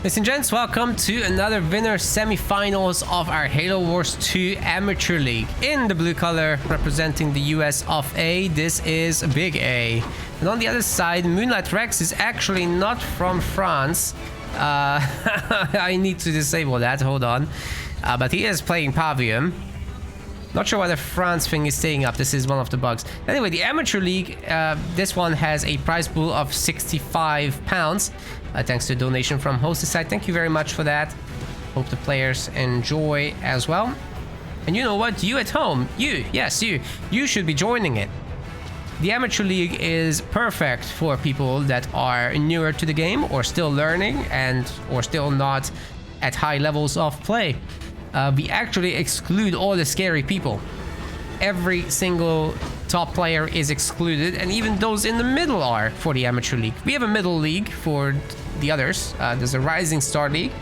Ladies and gents, welcome to another winner semi-finals of our Halo Wars 2 Amateur League. In the blue color, representing the US of A, this is BigA. And on the other side, Moonlight Rex is actually not from France. I need to disable that, hold on. But he is playing Pavium. Not sure why the France thing is staying up. This is one of the bugs. Anyway, the Amateur League, this one has a prize pool of £65. Thanks to a donation from Hostess side. Thank you very much for that. Hope the players enjoy as well. And you know what? You at home, you should be joining it. The Amateur League is perfect for people that are newer to the game or still learning or still not at high levels of play. We actually exclude all the scary people. Every single top player is excluded, and even those in the middle are for the Amateur League. We have a middle league for the others. There's a Rising Star League,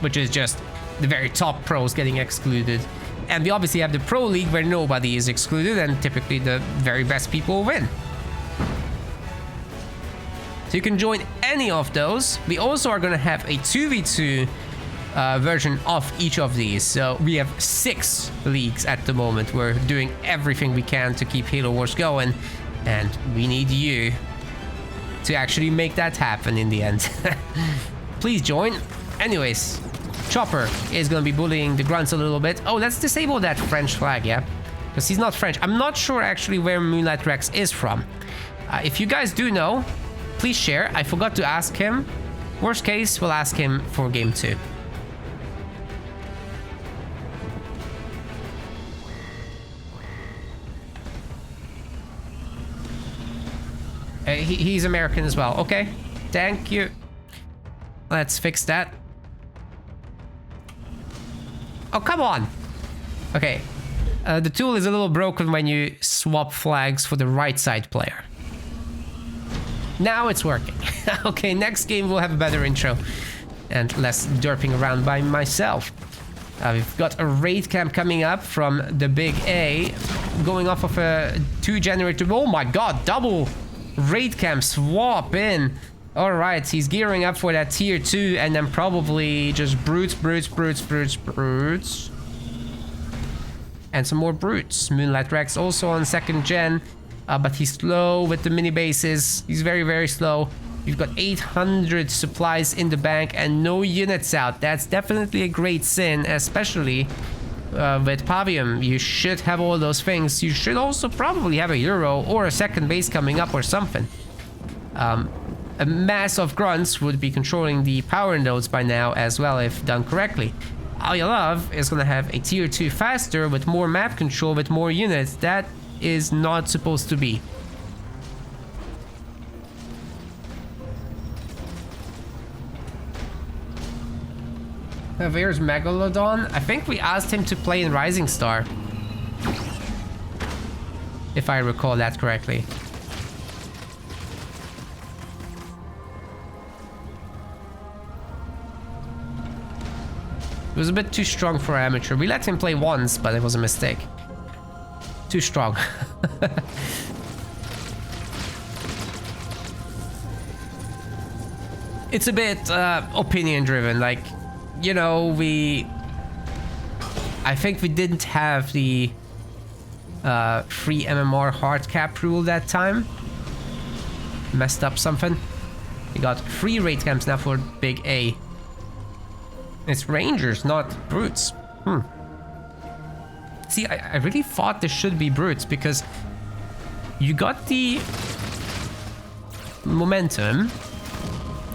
which is just the very top pros getting excluded. And we obviously have the Pro League where nobody is excluded, and typically the very best people win. So you can join any of those. We also are going to have a 2v2 version of each of these. So we have 6 leagues at the moment. We're doing everything we can to keep Halo Wars going, and we need you to actually make that happen in the end. Please join. Anyways, Chopper is going to be bullying the grunts a little bit. Oh, let's disable that French flag, yeah? Because he's not French. I'm not sure actually where Moonlight Rex is from. If you guys do know, please share. I forgot to ask him. Worst case, we'll ask him for game 2. He's American as well. Okay, thank you. Let's fix that. Oh, come on. Okay, the tool is a little broken when you swap flags for the right side player. Now it's working. Okay, next game we'll have a better intro and less derping around by myself. We've got a raid camp coming up from the BigA, going off of a 2 generator. Oh my god, double raid camp swap in. All right, he's gearing up for that tier 2 and then probably just brutes and some more brutes. Moonlight Rex also on 2nd gen, but he's slow with the mini bases. He's very slow. You've got 800 supplies in the bank and no units out. That's definitely a great sin, especially with Pavium. You should have all those things. You should also probably have a Euro or a 2nd base coming up or something. A mass of grunts would be controlling the power nodes by now as well if done correctly. All you love is going to have a tier 2 faster with more map control with more units. That is not supposed to be. Where's Megalodon? I think we asked him to play in Rising Star, if I recall that correctly. It was a bit too strong for amateur. We let him play once, but it was a mistake. Too strong. It's a bit opinion driven, like, you know, I think we didn't have the free MMR hard cap rule that time. Messed up something. We got free raid camps now for BigA. It's Rangers, not Brutes. See, I really thought this should be Brutes because you got the momentum.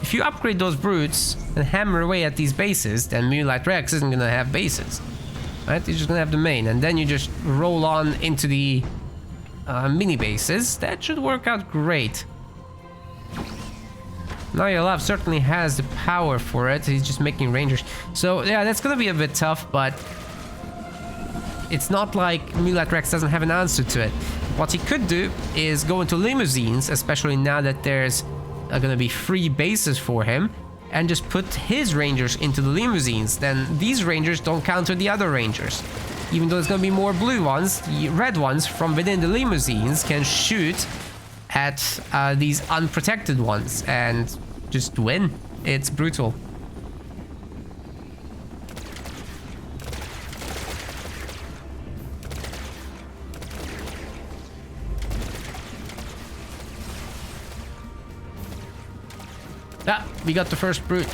If you upgrade those Brutes and hammer away at these bases, then Moonlight Rex isn't going to have bases. Right? He's just going to have the main. And then you just roll on into the mini bases. That should work out great. Nayalav certainly has the power for it. He's just making Rangers. So, yeah, that's going to be a bit tough, but it's not like Moonlight Rex doesn't have an answer to it. What he could do is go into limousines, especially now that there's going to be free bases for him, and just put his Rangers into the limousines. Then these Rangers don't counter the other Rangers. Even though there's going to be more blue ones, the red ones from within the limousines can shoot at these unprotected ones and just win. It's brutal. Ah, we got the first brute.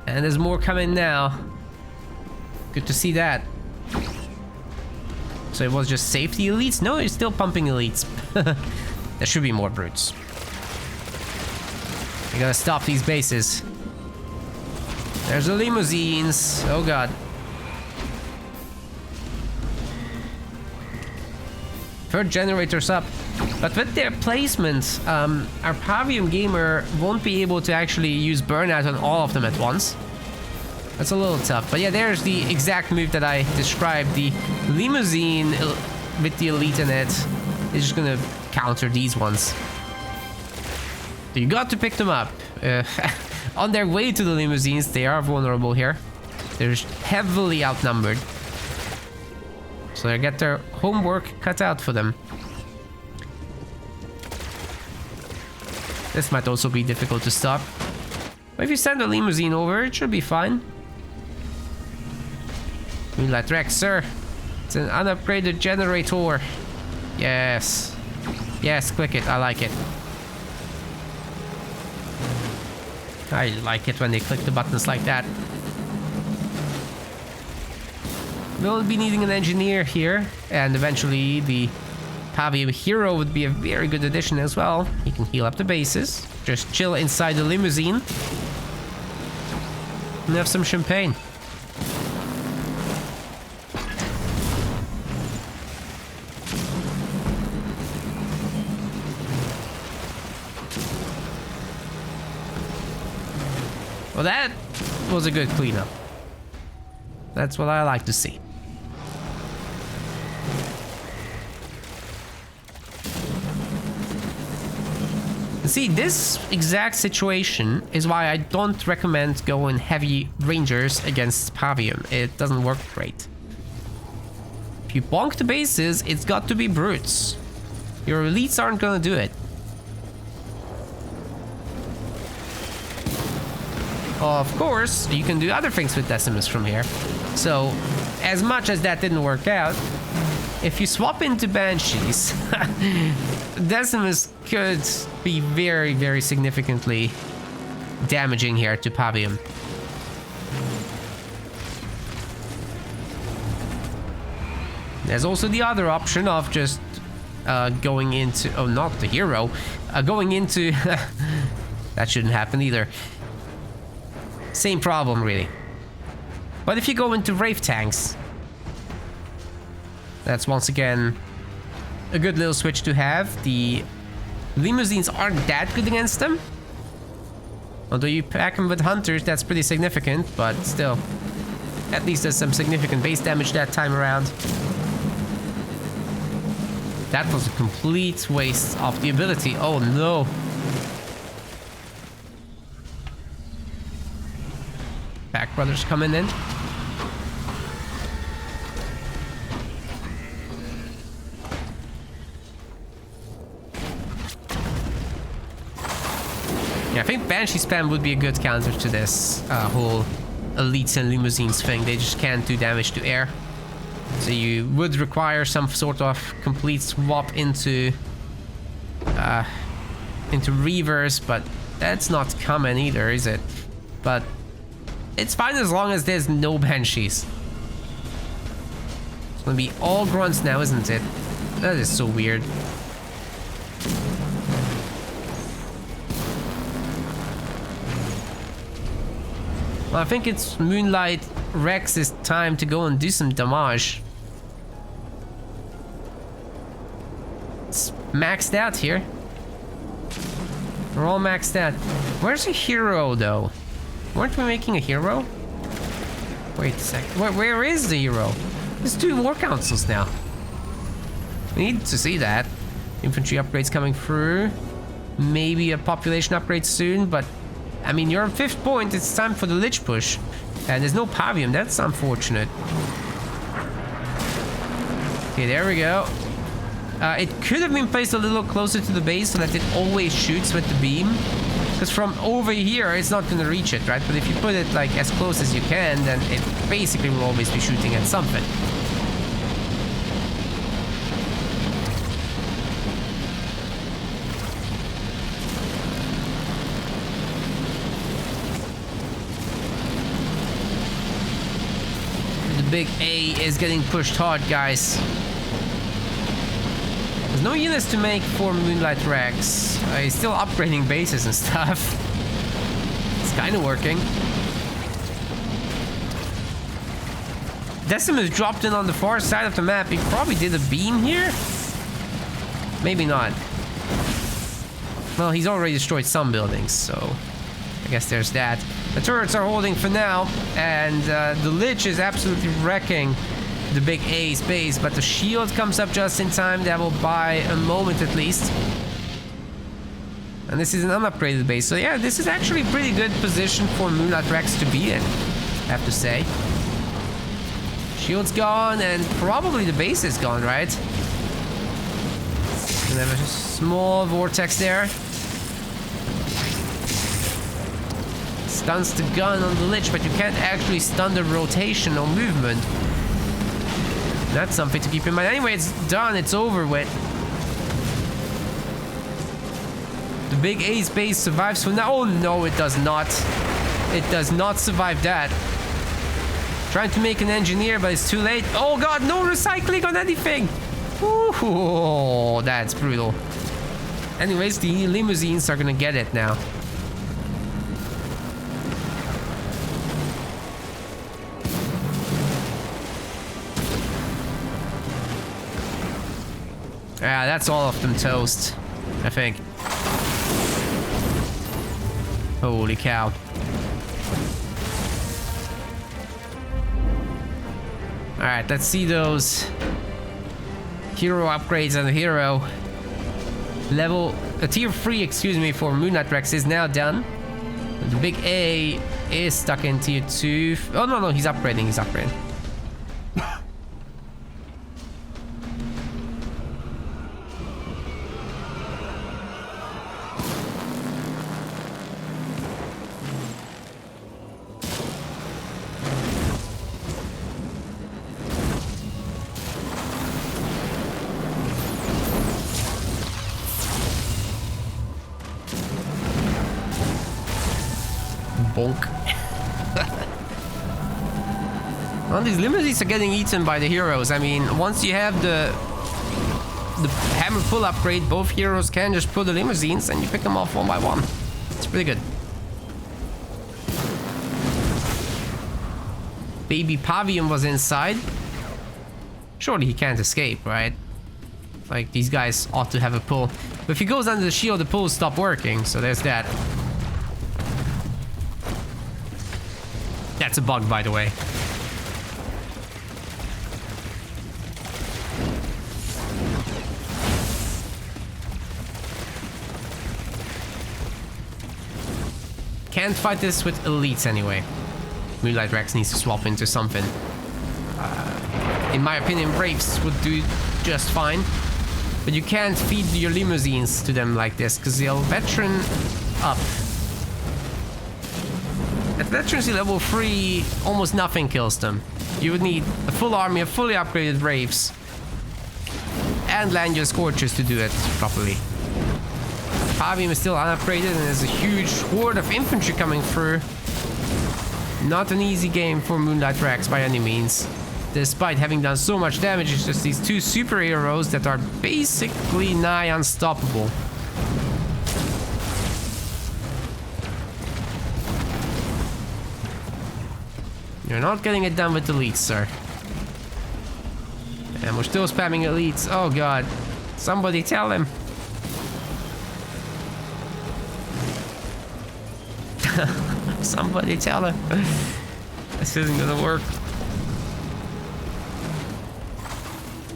And there's more coming now. Good to see that. So it was just safety elites? No, it's still pumping elites. There should be more brutes. We gotta stop these bases. There's the limousines. Oh god. Third generator's up. But with their placement, our Pavium gamer won't be able to actually use burnout on all of them at once. That's a little tough. But yeah, there's the exact move that I described. The limousine with the elite in it is just gonna counter these ones. So you got to pick them up. On their way to the limousines, they are vulnerable here. They're heavily outnumbered. So they get their homework cut out for them. This might also be difficult to stop. But if you send a limousine over, it should be fine. Moonlight Rex, sir. It's an unupgraded generator. Yes. Yes, click it. I like it. I like it when they click the buttons like that. We'll be needing an engineer here, and eventually the Pavium hero would be a very good addition as well. He can heal up the bases, just chill inside the limousine, and have some champagne. Well, that was a good cleanup. That's what I like to see. See, this exact situation is why I don't recommend going heavy rangers against Pavium. It doesn't work great. If you bonk the bases, it's got to be brutes. Your elites aren't gonna do it. Of course, you can do other things with Decimus from here. So, as much as that didn't work out, if you swap into Banshees, Decimus could be very, very significantly damaging here to Pavium. There's also the other option of just going into... Oh, not the hero. Going into... That shouldn't happen either. Same problem, really. But if you go into Wraith tanks, that's once again a good little switch to have. The limousines aren't that good against them. Although you pack them with hunters, that's pretty significant, but still. At least there's some significant base damage that time around. That was a complete waste of the ability. Oh no. Back brothers coming in. Yeah, I think Banshee spam would be a good counter to this whole elites and limousines thing. They just can't do damage to air. So you would require some sort of complete swap into Reavers, but that's not common either, is it? But it's fine as long as there's no Banshees. It's gonna be all grunts now, isn't it? That is so weird. Well, I think it's Moonlight Rex's time to go and do some damage. It's maxed out here. We're all maxed out. Where's a hero, though? Weren't we making a hero? Wait a second. Where is the hero? There's 2 war councils now. We need to see that. Infantry upgrades coming through. Maybe a population upgrade soon, but I mean, you're on 5th point. It's time for the Lich push. And there's no Pavium. That's unfortunate. Okay, there we go. It could have been placed a little closer to the base so that it always shoots with the beam. Because from over here, it's not going to reach it, right? But if you put it like as close as you can, then it basically will always be shooting at something. big A is getting pushed hard, guys. There's no units to make for Moonlight Rex. He's still upgrading bases and stuff. It's kind of working. Decimus dropped in on the far side of the map. He probably did a beam here. Maybe not. Well, he's already destroyed some buildings, so I guess there's that. The turrets are holding for now, and the Lich is absolutely wrecking the big A's base, but the shield comes up just in time. That will buy a moment at least. And this is an unupgraded base, so yeah, this is actually a pretty good position for Moonlight Rex to be in, I have to say. Shield's gone, and probably the base is gone, right? And have a small vortex there. Stuns the gun on the Lich, but you can't actually stun the rotation or movement. That's something to keep in mind. Anyway, it's done. It's over with. The big A's base survives for now. Oh, no, it does not. It does not survive that. Trying to make an engineer, but it's too late. Oh, God, no recycling on anything. Ooh, that's brutal. Anyways, the limousines are going to get it now. Yeah, that's all of them toast, I think. Holy cow. Alright, let's see those hero upgrades on the hero. Tier 3, excuse me, for Moonlight Rex is now done. The big A is stuck in tier 2. Oh, no, he's upgrading, Bonk. Well, these limousines are getting eaten by the heroes. I mean, once you have the hammer full upgrade, both heroes can just pull the limousines and you pick them off one by one. It's pretty good. Baby Pavium was inside. Surely he can't escape, right? Like, these guys ought to have a pull. But if he goes under the shield, the pulls stop working, so there's that. That's a bug, by the way. Can't fight this with elites anyway. Moonlight Rex needs to swap into something. In my opinion, Braves would do just fine. But you can't feed your limousines to them like this, because they'll veteran up. At veterancy level 3, almost nothing kills them. You would need a full army of fully upgraded Braves and land your Scorchers to do it properly. Pavium is still unupgraded and there's a huge horde of infantry coming through. Not an easy game for Moonlight Rex by any means. Despite having done so much damage, it's just these two superheroes that are basically nigh unstoppable. You're not getting it done with elites, sir. And we're still spamming elites. Oh god. Somebody tell him. Somebody tell him. This isn't gonna work.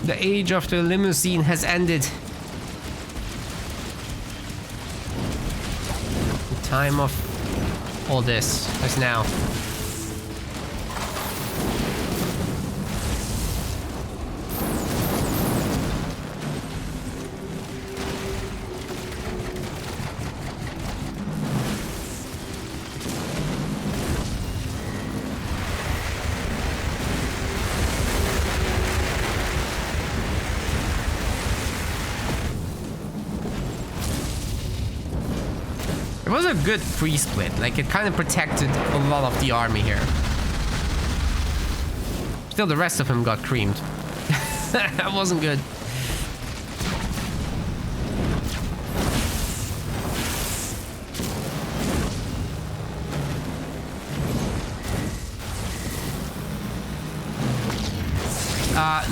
The age of the limousine has ended. The time of all this is now. It was a good pre-split, like it kind of protected a lot of the army here. Still, the rest of him got creamed. That wasn't good.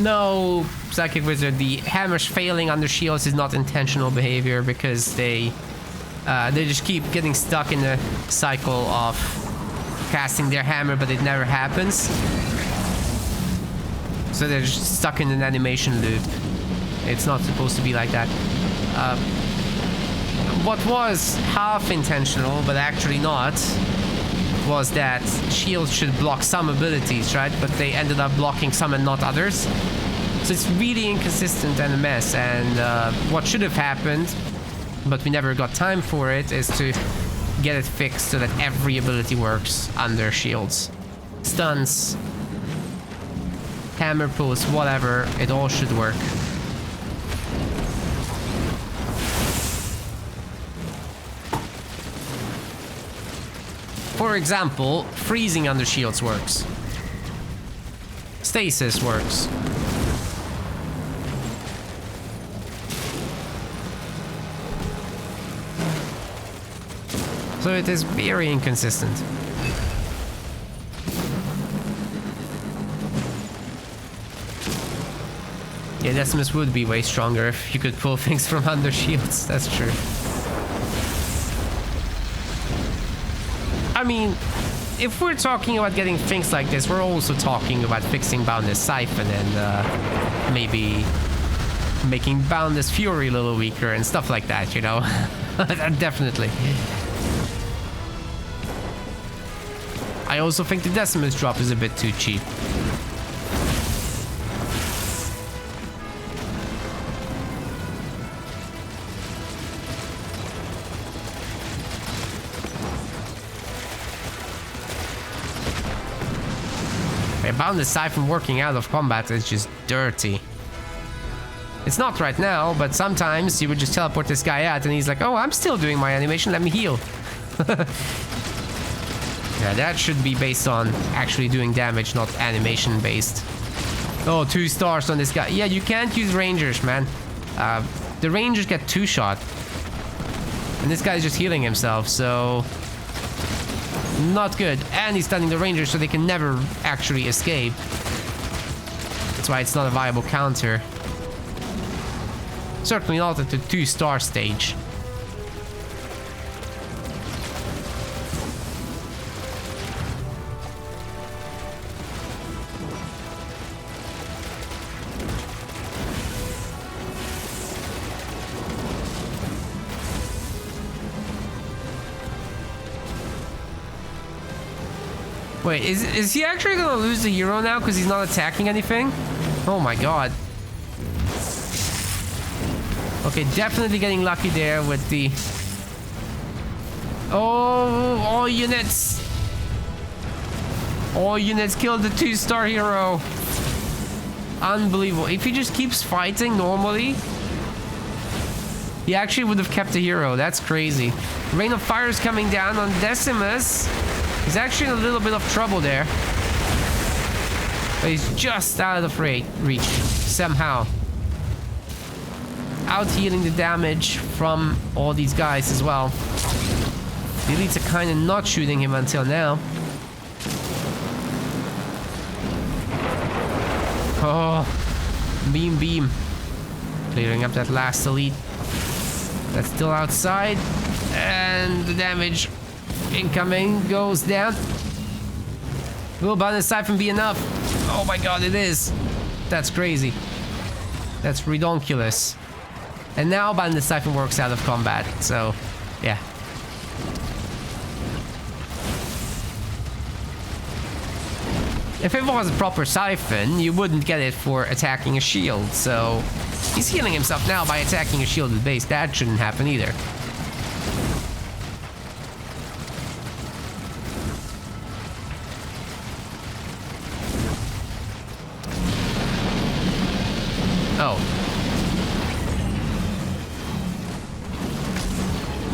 No, Psychic Wizard, the hammers failing under shields is not intentional behavior because they just keep getting stuck in the cycle of casting their hammer, but it never happens. So they're just stuck in an animation loop. It's not supposed to be like that. What was half intentional, but actually not, was that shields should block some abilities, right? But they ended up blocking some and not others. So it's really inconsistent and a mess. And what should have happened, but we never got time for it, is to get it fixed so that every ability works under shields. Stuns, hammer pulls, whatever, it all should work. For example, freezing under shields works. Stasis works. So it is very inconsistent. Yeah, Decimus would be way stronger if you could pull things from under shields, that's true. I mean, if we're talking about getting things like this, we're also talking about fixing Boundless Siphon and maybe making Boundless Fury a little weaker and stuff like that, you know? Definitely. I also think the Decimus drop is a bit too cheap. Boundless Siphon working out of combat is just dirty. It's not right now, but sometimes you would just teleport this guy out and he's like, oh, I'm still doing my animation, let me heal. Yeah, that should be based on actually doing damage, not animation based. Oh, 2 stars on this guy. Yeah, you can't use Rangers, man. The Rangers get 2-shot. And this guy's just healing himself, so... not good. And he's stunning the Rangers so they can never actually escape. That's why it's not a viable counter. Certainly not at the 2-star stage. Wait, is he actually gonna lose the hero now because he's not attacking anything? Oh my god. Okay, definitely getting lucky there with the... oh, all units! All units killed the 2-star hero. Unbelievable. If he just keeps fighting normally, he actually would have kept the hero. That's crazy. Rain of Fire is coming down on Decimus. He's actually in a little bit of trouble there. But he's just out of reach, somehow. Out healing the damage from all these guys as well. The elites are kind of not shooting him until now. Oh, beam. Clearing up that last elite. That's still outside. And the damage incoming goes down. Will Boundless Siphon be enough? Oh my god, it is. That's crazy. That's redonkulous. And now Boundless Siphon works out of combat, so yeah. If it was a proper Siphon, you wouldn't get it for attacking a shield, so he's healing himself now by attacking a shielded base. That shouldn't happen either. Oh.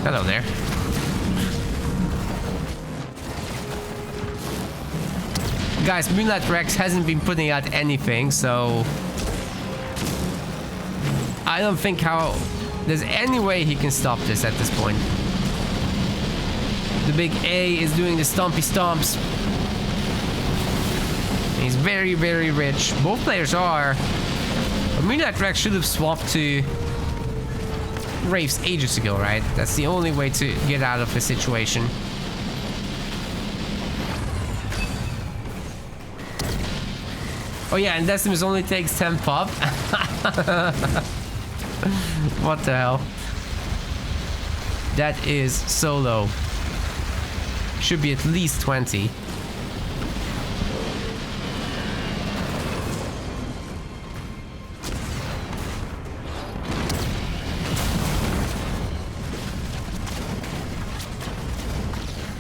Hello there. Guys, Moonlight Rex hasn't been putting out anything, so I don't think how there's any way he can stop this at this point. The big A is doing the stompy stomps. He's very, very rich. Both players are. But Moonlight Rex should have swapped to Wraiths ages ago, right? That's the only way to get out of the situation. Oh yeah, and Decimus only takes 10 pop. What the hell? That is so low. Should be at least 20.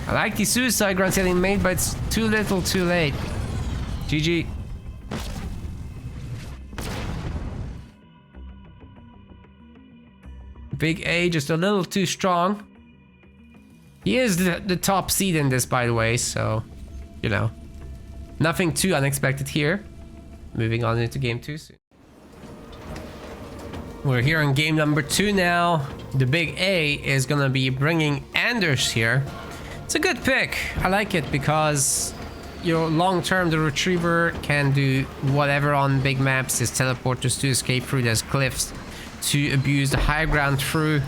I like the suicide grunts getting made, but it's too little too late. GG. Big A just a little too strong. He is the top seed in this, by the way, so, you know, nothing too unexpected here. Moving on into game 2 soon. We're here on game number 2 now. The big A is gonna be bringing Anders here. It's a good pick. I like it because, you know, long term the Retriever can do whatever on big maps. His teleporters to escape through those cliffs, to abuse the high ground through.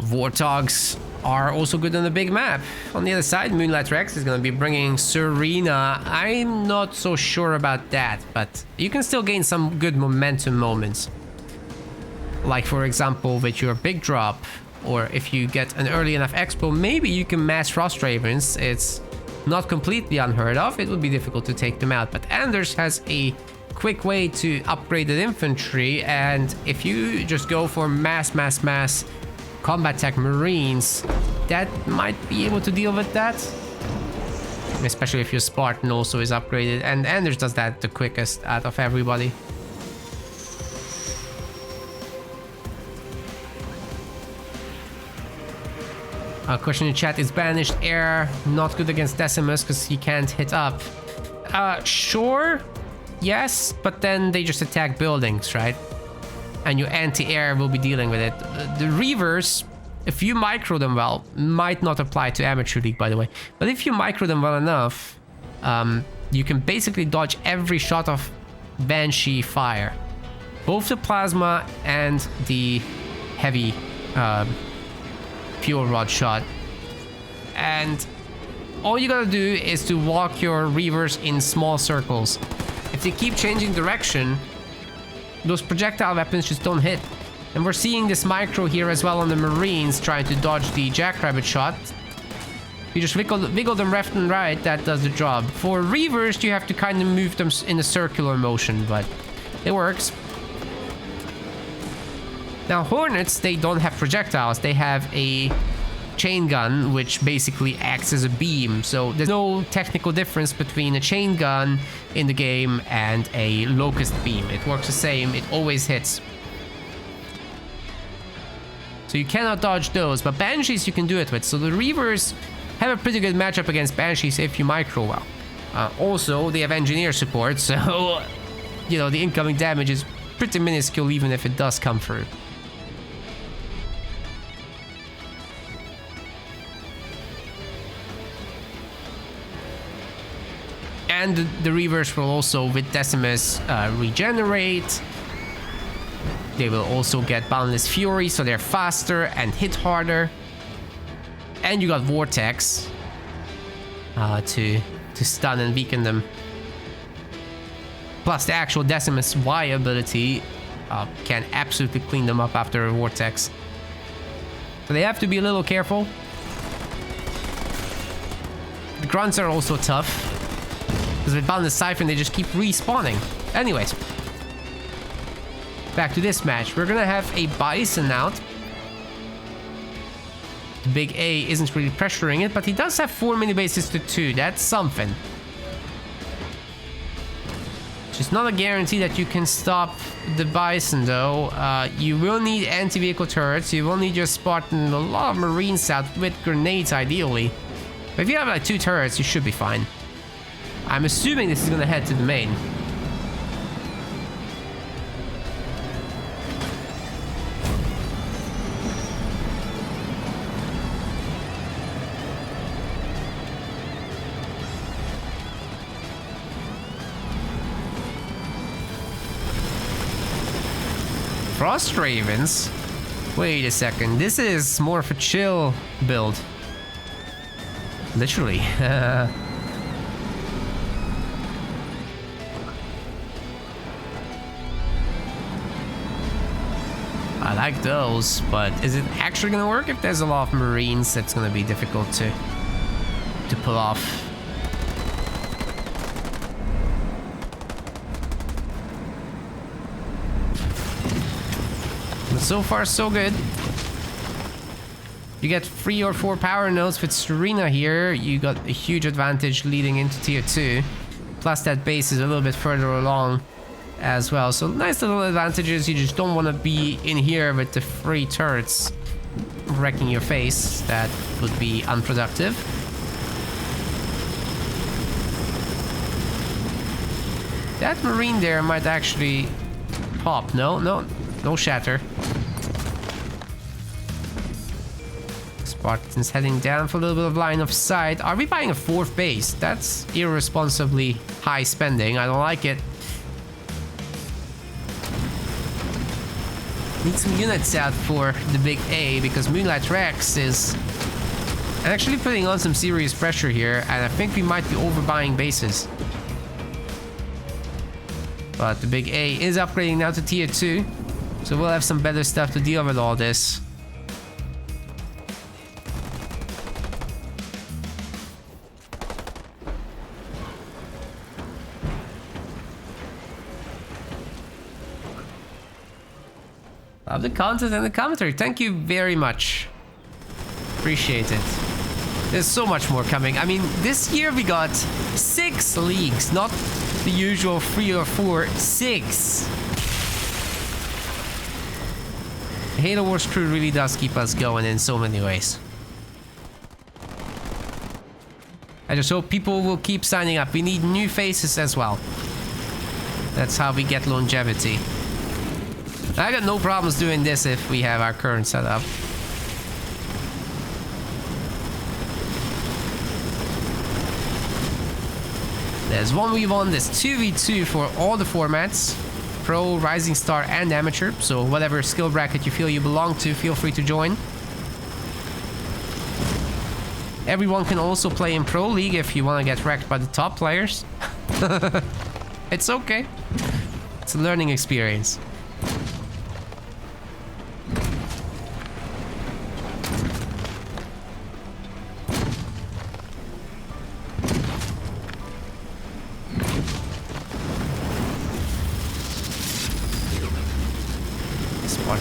Warthogs are also good on the big map. On the other side, Moonlight Rex is going to be bringing Serena. I'm not so sure about that, but you can still gain some good momentum moments. Like, for example, with your big drop, or if you get an early enough expo, maybe you can mass Frost Ravens. It's not completely unheard of. It would be difficult to take them out, but Anders has a quick way to upgrade the infantry, and if you just go for mass combat tech Marines, that might be able to deal with that. Especially if your Spartan also is upgraded, and Anders does that the quickest out of everybody. Question in chat is banished air not good against Decimus because he can't hit up. Sure, yes, but then they just attack buildings, right? And your anti-air will be dealing with it. The Reavers, if you micro them well, might not apply to Amateur League, by the way, but if you micro them well enough, you can basically dodge every shot of Banshee fire. Both the plasma and the heavy fuel rod shot. And all you gotta do is to walk your Reavers in small circles. If they keep changing direction, those projectile weapons just don't hit. And we're seeing this micro here as well on the Marines trying to dodge the Jackrabbit shot. You just wiggle them left and right, that does the job. For Reavers, you have to kind of move them in a circular motion, but it works. Now Hornets, they don't have projectiles, they have a chain gun, which basically acts as a beam. So there's no technical difference between a chain gun in the game and a locust beam. It works the same, it always hits. So you cannot dodge those, but Banshees you can do it with. So the Reavers have a pretty good matchup against Banshees if you micro well. Also, they have engineer support, so, you know, the incoming damage is pretty minuscule even if it does come through. And the Reavers will also, with Decimus, regenerate. They will also get Boundless Fury, so they're faster and hit harder. And you got Vortex to stun and weaken them. Plus the actual Decimus Y ability can absolutely clean them up after a Vortex. So they have to be a little careful. The Grunts are also tough. Because with Boundless Siphon, they just keep respawning. Anyways. Back to this match. We're gonna have a Bison out. The big A isn't really pressuring it, but he does have 4 mini bases to 2. That's something. It's not a guarantee that you can stop the Bison, though. You will need anti-vehicle turrets. You will need your Spartan, a lot of Marines out with grenades, ideally. But if you have like 2 turrets, you should be fine. I'm assuming this is gonna head to the main. Frost Ravens? Wait a second, this is more of a chill build. Literally. I like those, but is it actually gonna work? If there's a lot of Marines, that's gonna be difficult to pull off. But so far, so good. You get 3 or 4 power nodes with Serena here. You got a huge advantage leading into tier 2. Plus that base is a little bit further along as well. So nice little advantages. You just don't want to be in here with the 3 turrets wrecking your face. That would be unproductive. That Marine there might actually pop. No shatter. Spartan's heading down for a little bit of line of sight. Are we buying a 4th base? That's irresponsibly high spending. I don't like it. Need some units out for the big A because Moonlight Rex is actually putting on some serious pressure here, and I think we might be overbuying bases. But the big A is upgrading now to tier 2, so we'll have some better stuff to deal with all this. Love the content and the commentary. Thank you very much. Appreciate it. There's so much more coming. I mean, this year we got 6 leagues, not the usual 3 or 4, 6. The Halo Wars crew really does keep us going in so many ways. I just hope people will keep signing up. We need new faces as well. That's how we get longevity. I got no problems doing this if we have our current setup. There's 1v1, there's 2v2 for all the formats. Pro, Rising Star, and Amateur. So whatever skill bracket you feel you belong to, feel free to join. Everyone can also play in Pro League if you want to get wrecked by the top players. It's okay. It's a learning experience.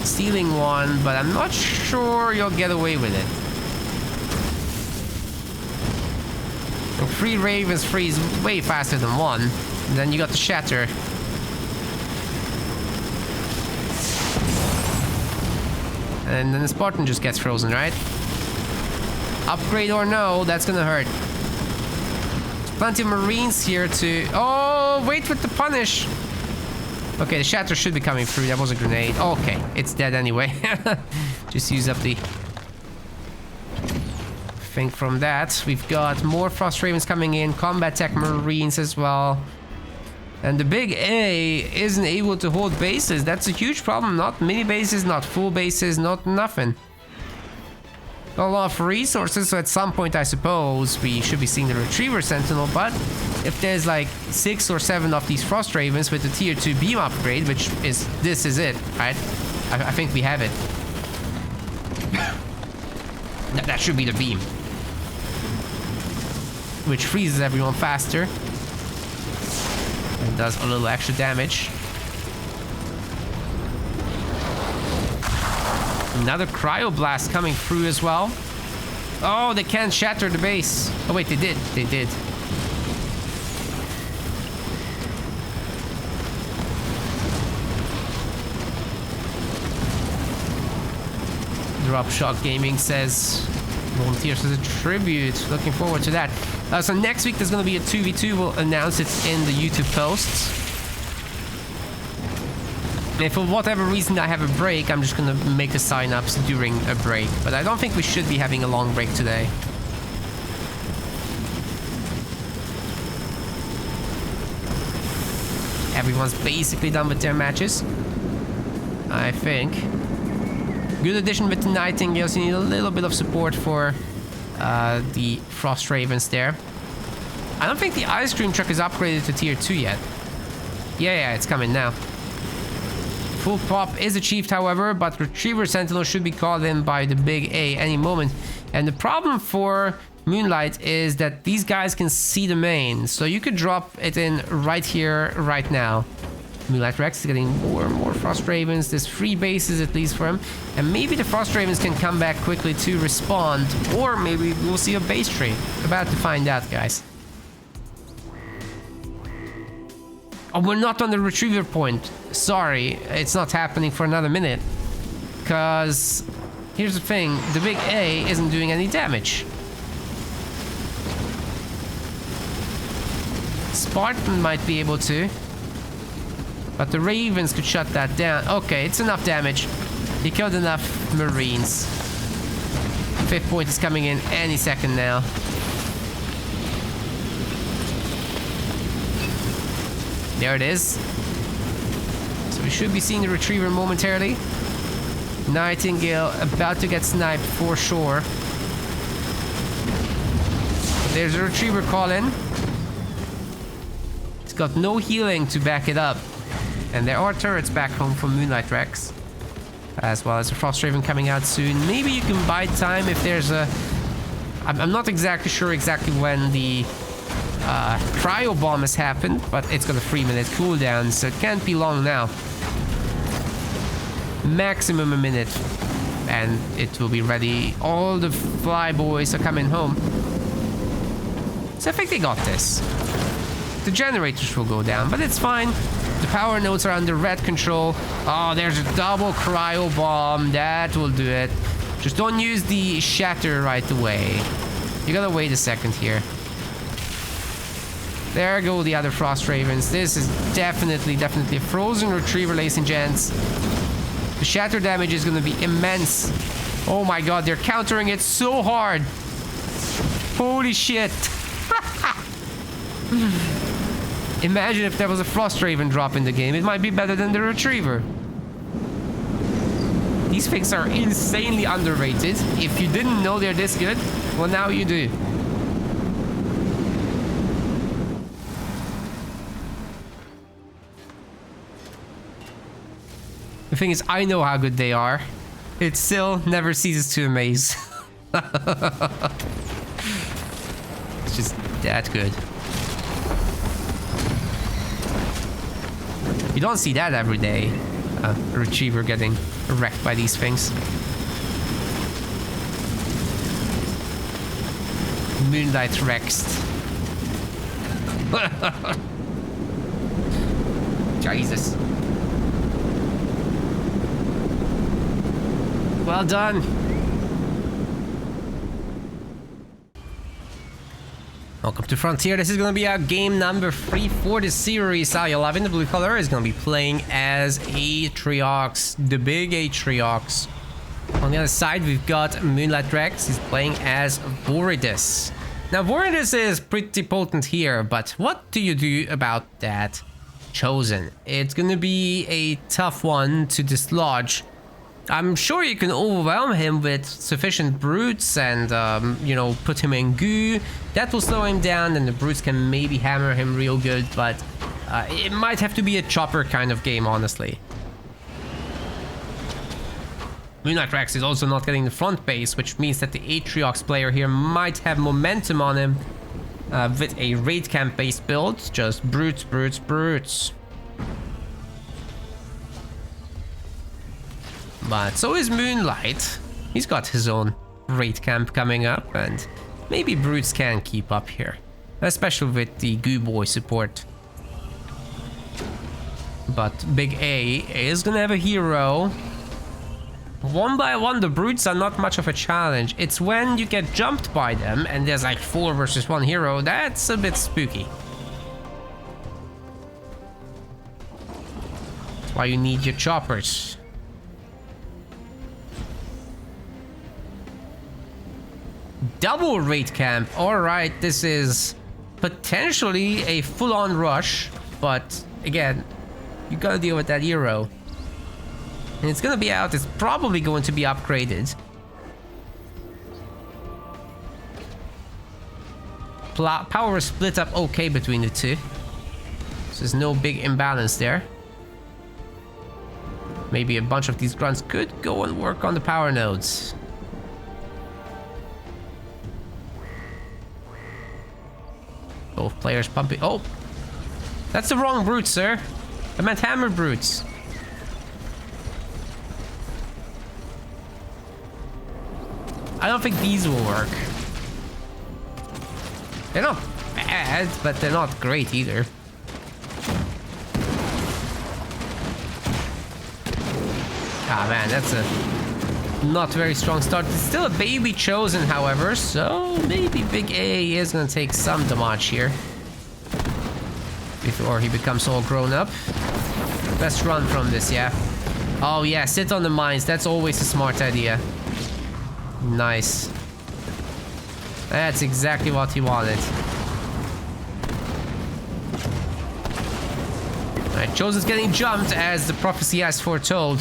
Stealing one, but I'm not sure you'll get away with it. So 3 Ravens freeze way faster than 1. And then you got the Shatter. And then the Spartan just gets frozen, right? Upgrade or no, that's gonna hurt. There's plenty of Marines here to... Oh, wait with the punish! Okay, the Shatter should be coming through. That was a grenade. Oh, okay, it's dead anyway. Just use up the thing from that. We've got more Frost Ravens coming in. Combat Tech Marines as well. And the big A isn't able to hold bases. That's a huge problem. Not mini bases, not full bases, not nothing. Got a lot of resources, so at some point I suppose we should be seeing the Retriever Sentinel, but if there's like 6 or 7 of these Frost Ravens with the tier 2 beam upgrade, which is, this is it, right? I think we have it. That should be the beam. Which freezes everyone faster. And does a little extra damage. Another Cryoblast coming through as well. Oh, they can't shatter the base. Oh wait, they did. They did. Dropshot Gaming says Volunteers as a tribute. Looking forward to that. So next week there's going to be a 2v2. We'll announce it in the YouTube posts. If for whatever reason I have a break, I'm just going to make the sign-ups during a break. But I don't think we should be having a long break today. Everyone's basically done with their matches, I think. Good addition with the Nightingales. You need a little bit of support for the Frost Ravens there. I don't think the ice cream truck is upgraded to tier 2 yet. Yeah, it's coming now. Full pop is achieved, however, but Retriever Sentinel should be called in by the BigA any moment. And the problem for Moonlight is that these guys can see the main, so you could drop it in right here, right now. Moonlight Rex is getting more and more Frost Ravens. There's 3 bases at least for him, and maybe the Frost Ravens can come back quickly to respond, or maybe we'll see a base tree. About to find out, guys. Oh, we're not on the Retriever point. Sorry, it's not happening for another minute. Because here's the thing, the BigA isn't doing any damage. Spartan might be able to, but the Ravens could shut that down. Okay, it's enough damage. He killed enough Marines. 5th point is coming in any second now. There it is. So we should be seeing the Retriever momentarily. Nightingale about to get sniped for sure. There's a Retriever call in. It's got no healing to back it up. And there are turrets back home from Moonlight Rex. As well as a Frost Raven coming out soon. Maybe you can buy time if there's a... I'm not exactly sure when the cryo bomb has happened, but it's got a 3-minute cooldown, so it can't be long now. Maximum a minute. And it will be ready. All the flyboys are coming home. So I think they got this. The generators will go down, but it's fine. The power nodes are under red control. Oh, there's a double cryo bomb. That will do it. Just don't use the shatter right away. You gotta wait a second here. There go the other Frost Ravens. This is definitely a frozen Retriever, ladies and gents. The shatter damage is gonna be immense. Oh my god, they're countering it so hard. Holy shit. Imagine if there was a Frost Raven drop in the game. It might be better than the Retriever. These things are insanely underrated. If you didn't know they're this good, well, now you do. The thing is, I know how good they are. It still never ceases to amaze. It's just that good. You don't see that every day. A Retriever getting wrecked by these things. Moonlight Rexed. Jesus. Well done. Welcome to Frontier. This is going to be our game number 3 for the series. Ayala in the blue color is going to be playing as Atriox, the big Atriox. On the other side, we've got Moonlight Rex. He's playing as Voridus. Now, Voridus is pretty potent here, but what do you do about that Chosen? It's going to be a tough one to dislodge. I'm sure you can overwhelm him with sufficient brutes and, you know, put him in goo. That will slow him down, and the brutes can maybe hammer him real good, but it might have to be a chopper kind of game, honestly. Moonlight Rex is also not getting the front base, which means that the Atriox player here might have momentum on him with a raid camp based build. Just brutes, brutes, brutes. But so is Moonlight. He's got his own raid camp coming up, and maybe brutes can keep up here, especially with the Goo Boy support. But BigA is gonna have a hero. One by one, the brutes are not much of a challenge. It's when you get jumped by them and there's like 4 versus 1 hero, that's a bit spooky. That's why you need your choppers. Double raid camp. Alright, this is potentially a full-on rush, but again, you gotta deal with that hero. And it's gonna be out, it's probably going to be upgraded. Power is split up okay between the two. So there's no big imbalance there. Maybe a bunch of these grunts could go and work on the power nodes. Both players pumping. Oh! That's the wrong brute, sir. I meant hammer brutes. I don't think these will work. They're not bad, but they're not great either. Ah man, that's a not very strong start. It's still a baby chosen, however, so maybe BigA is gonna take some damage here before he becomes all grown up. Best run from this, yeah. Oh yeah, sit on the mines. That's always a smart idea. Nice. That's exactly what he wanted. Alright, Chosen's getting jumped as the prophecy has foretold.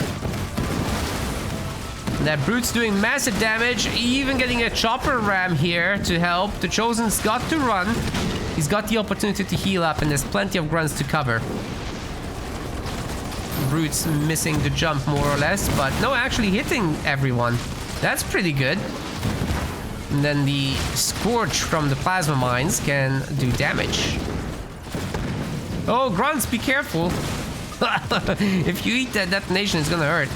That brute's doing massive damage, even getting a chopper ram here to help. The Chosen's got to run. He's got the opportunity to heal up, and there's plenty of grunts to cover. Brute's missing the jump more or less, but no, actually hitting everyone. That's pretty good. And then the Scorch from the plasma mines can do damage. Oh, grunts, be careful. If you eat that detonation, it's gonna hurt.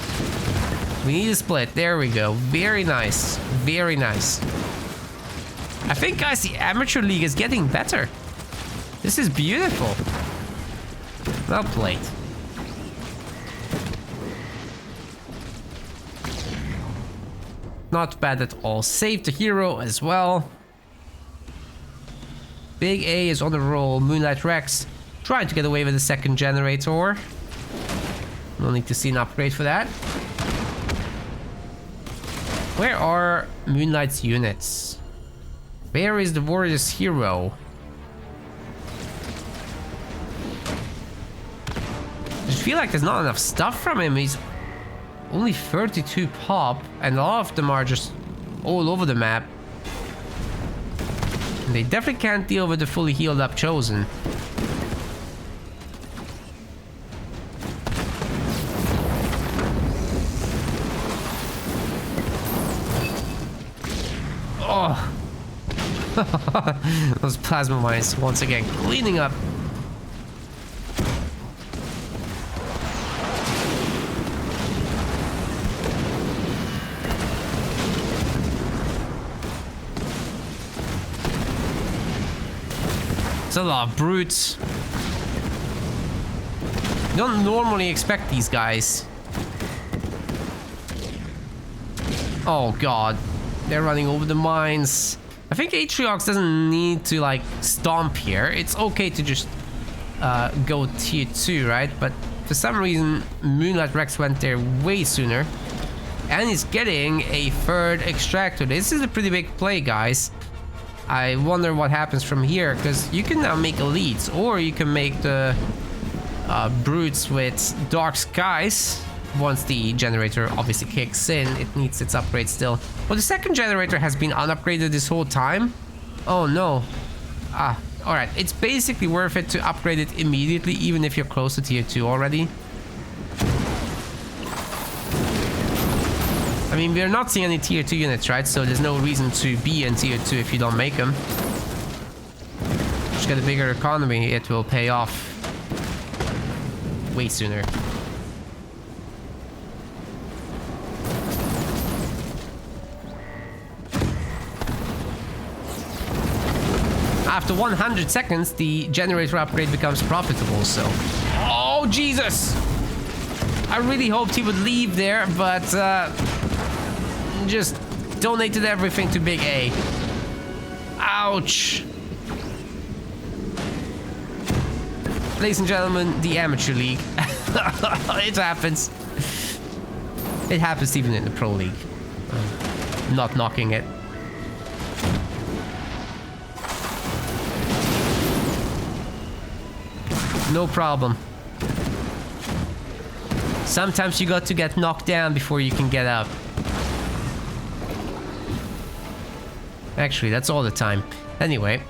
We need a split. There we go. Very nice. Very nice. I think, guys, the Amateur League is getting better. This is beautiful. Well played. Not bad at all. Save the hero as well. BigA is on the roll. Moonlight Rex trying to get away with the second generator. No need to see an upgrade for that. Where are Moonlight's units? Where is the Warrior's hero? I just feel like there's not enough stuff from him. He's only 32 pop, and a lot of them are just all over the map. And they definitely can't deal with the fully healed up Chosen. Oh! Those plasma mines once again cleaning up. It's a lot of brutes. You don't normally expect these guys. Oh god. They're running over the mines. I think Atriox doesn't need to like stomp here. It's okay to just go tier 2, right? But for some reason Moonlight Rex went there way sooner. And he's getting a third extractor. This is a pretty big play, guys. I wonder what happens from here, because you can now make elites, or you can make the brutes with dark skies. Once the generator obviously kicks in, it needs its upgrade still. Well, the second generator has been unupgraded this whole time. Oh no. Ah, alright. It's basically worth it to upgrade it immediately, even if you're close to tier 2 already. I mean, we're not seeing any tier 2 units, right? So there's no reason to be in tier 2 if you don't make them. Just get a bigger economy, it will pay off way sooner. After 100 seconds, the generator upgrade becomes profitable, so... Oh, Jesus! I really hoped he would leave there, but just donated everything to BigA. Ouch. Ladies and gentlemen, the Amateur League. It happens. It happens even in the Pro League. Not knocking it. No problem. Sometimes you got to get knocked down before you can get up. Actually, that's all the time. Anyway.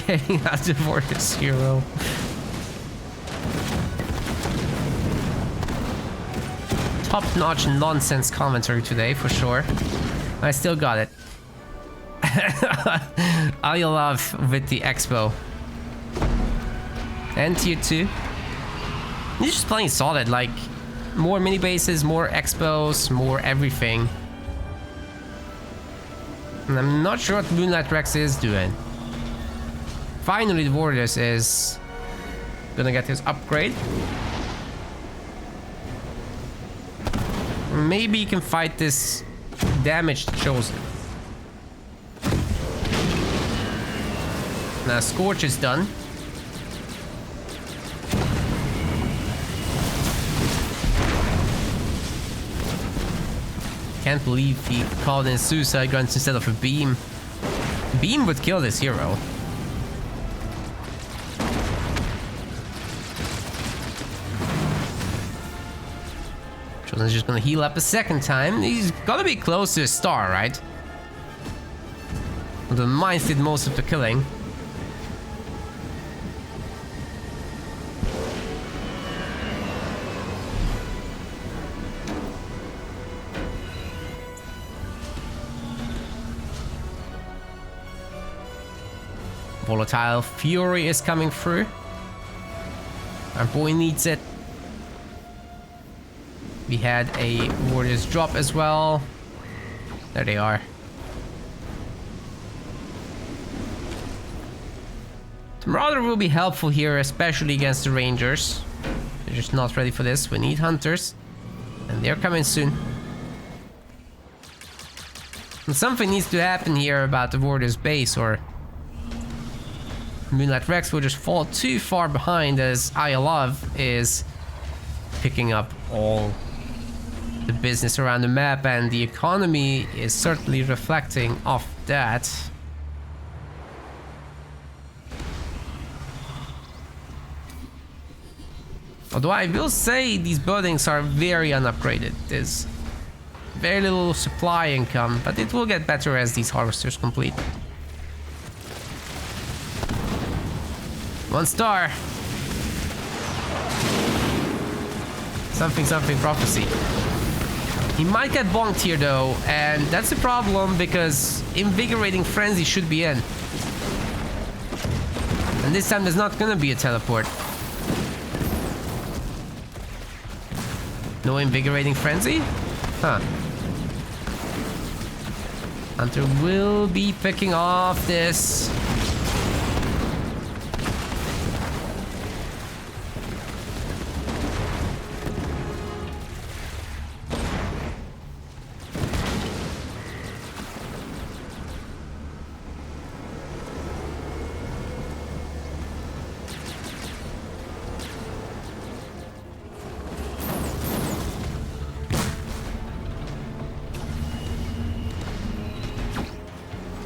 Getting out of Vortex Hero. Top-notch nonsense commentary today, for sure. I still got it. I love with the Expo. And tier 2. He's just playing solid, like more mini bases, more expos, more everything. And I'm not sure what Moonlight Rex is doing. Finally, the Warriors is gonna get his upgrade. Maybe he can fight this damaged Chosen. Now Scorch is done. Can't believe he called in Suicide Guns instead of a Beam. Beam would kill this hero. Chosen's just gonna heal up a second time. He's gotta be close to a star, right? The mines did most of the killing. Volatile Fury is coming through. Our boy needs it. We had a Warriors drop as well. There they are. Marauder will be helpful here, especially against the Rangers. They're just not ready for this. We need Hunters. And they're coming soon. And something needs to happen here about the Warriors base, or Moonlight Rex will just fall too far behind, as Love is picking up all the business around the map, and the economy is certainly reflecting off that. Although I will say these buildings are very unupgraded. There's very little supply income, but it will get better as these harvesters complete. 1 star. Something prophecy. He might get bonked here though, and that's a problem because Invigorating Frenzy should be in. And this time there's not gonna be a teleport. No Invigorating Frenzy? Huh. Hunter will be picking off this.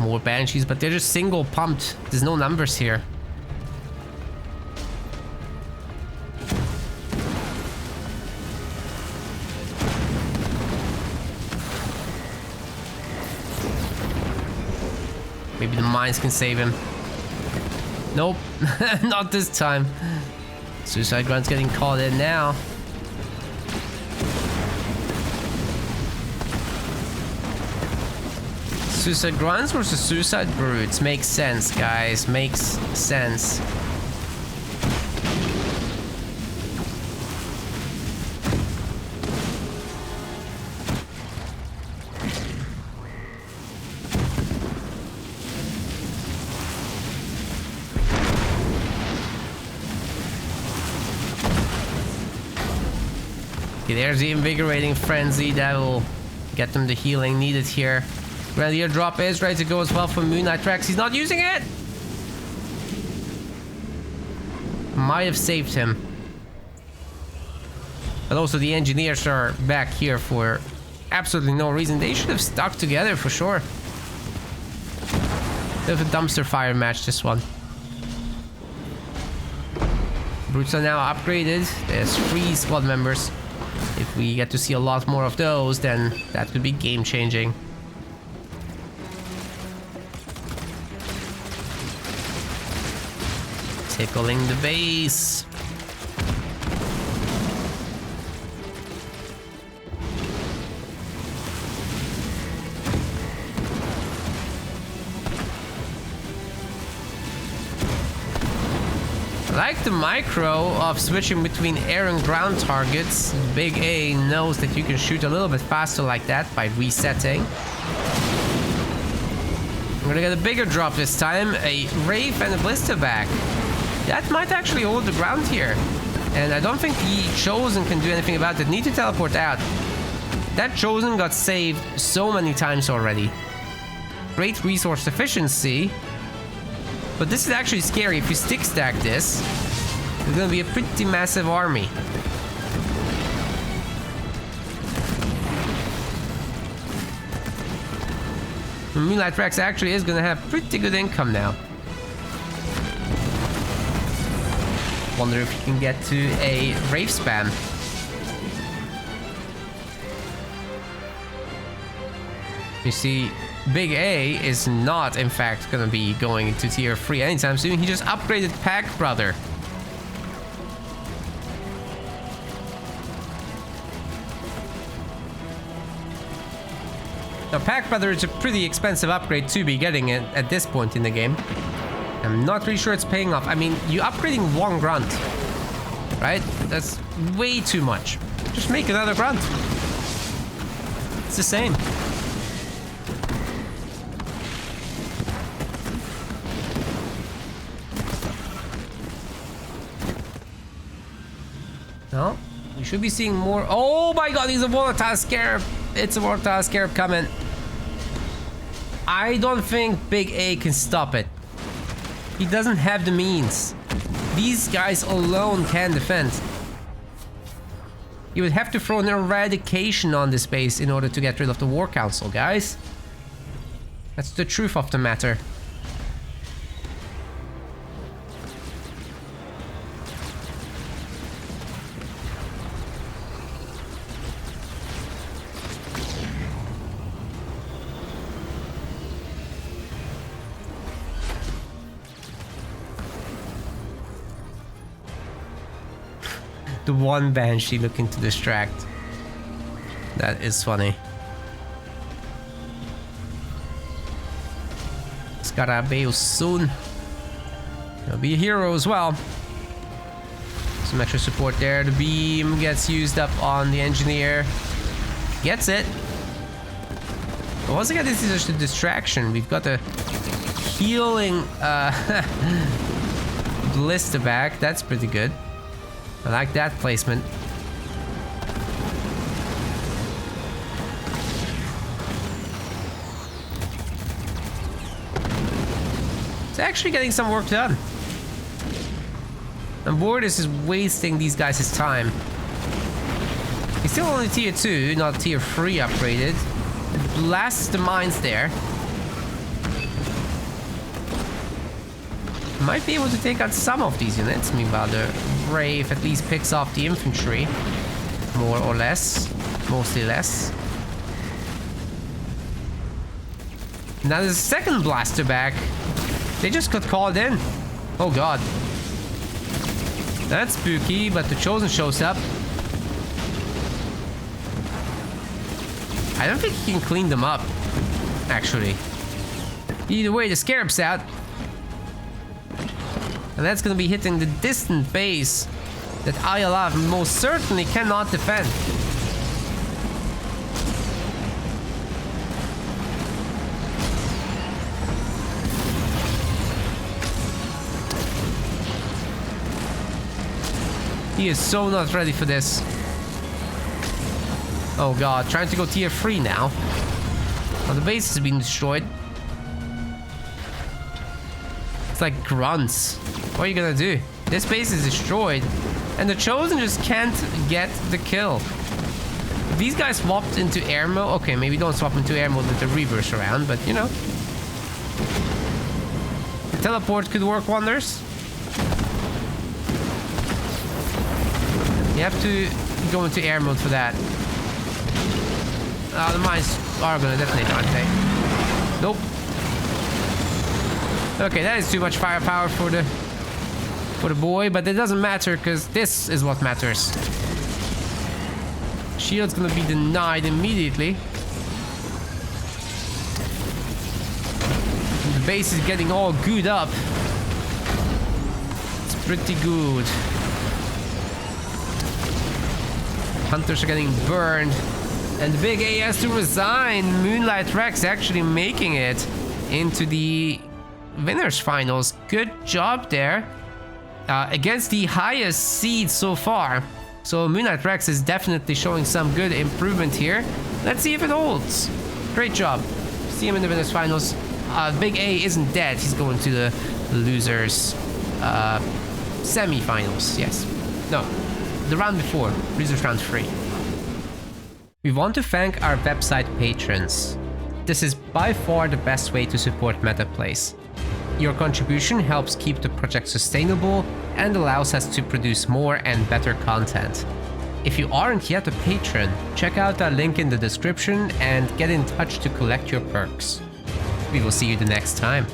More Banshees, but they're just single pumped. There's no numbers here. Maybe the mines can save him. Nope, not this time. Suicide Grunt's getting called in now. Suicide Grunts versus Suicide Brutes. Makes sense, guys. Makes sense. Okay, there's the invigorating frenzy that will get them the healing needed here. Grenadier drop is ready to go as well for Moonlight Rex. He's not using it. Might have saved him. But also the engineers are back here for absolutely no reason. They should have stuck together for sure. Bit of a dumpster fire match, this one. Brutes are now upgraded. There's 3 squad members. If we get to see a lot more of those, then that could be game-changing. Tickling the base. I like the micro of switching between air and ground targets. BigA knows that you can shoot a little bit faster like that by resetting. We're gonna get a bigger drop this time, a Wraith and a Blister back. That might actually hold the ground here. And I don't think the Chosen can do anything about it. Need to teleport out. That Chosen got saved so many times already. Great resource efficiency. But this is actually scary. If you stick stack this, it's gonna be a pretty massive army. Moonlight Rex actually is gonna have pretty good income now. Wonder if you can get to a Wraith spam. You see, BigA is not, in fact, gonna be going into tier 3 anytime soon. He just upgraded Pack Brother. Now, Pack Brother is a pretty expensive upgrade to be getting it at this point in the game. I'm not really sure it's paying off. I mean, you're upgrading 1 grunt, right? That's way too much. Just make another grunt. It's the same. No, we should be seeing more. Oh my god, he's a volatile scarab. It's a volatile scarab coming. I don't think BigA can stop it. He doesn't have the means. These guys alone can defend. You would have to throw an eradication on this base in order to get rid of the War Council, guys. That's the truth of the matter. The one Banshee looking to distract. That is funny. Scarabeo soon. He'll be a hero as well. Some extra support there. The beam gets used up on the engineer. Gets it. But once again, this is just a distraction. We've got a healing blister back. That's pretty good. I like that placement. It's actually getting some work done. And Bordis is wasting these guys' time. He's still only tier 2, not tier 3 upgraded. It blasts the mines there. Might be able to take out some of these units. Meanwhile, the Wraith at least picks off the infantry. More or less. Mostly less. Now there's a second blaster back. They just got called in. Oh god. That's spooky, but the Chosen shows up. I don't think he can clean them up, actually. Either way, the Scarab's out. And that's gonna be hitting the distant base that ILF most certainly cannot defend. He is so not ready for this. Oh god, trying to go tier 3 now. Oh, the base has been destroyed. It's like grunts. What are you gonna do? This base is destroyed. And the Chosen just can't get the kill. If these guys swapped into air mode. Okay, maybe don't swap into air mode with the reverse around, but you know. The teleport could work wonders. You have to go into air mode for that. The mines are gonna detonate, aren't they? Nope. Okay, that is too much firepower for the boy, but it doesn't matter because this is what matters. Shield's gonna be denied immediately. The base is getting all gooed up. It's pretty good. Hunters are getting burned. And BigA has to resign. Moonlight Rex actually making it into the winners finals. Good job there. Against the highest seed so far. So Moonlight Rex is definitely showing some good improvement here. Let's see if it holds. Great job. See him in the winners finals. BigA isn't dead. He's going to the losers semi-finals. Yes. No. The round before. Losers round 3. We want to thank our website patrons. This is by far the best way to support MetaPlays. Your contribution helps keep the project sustainable and allows us to produce more and better content. If you aren't yet a patron, check out our link in the description and get in touch to collect your perks. We will see you the next time.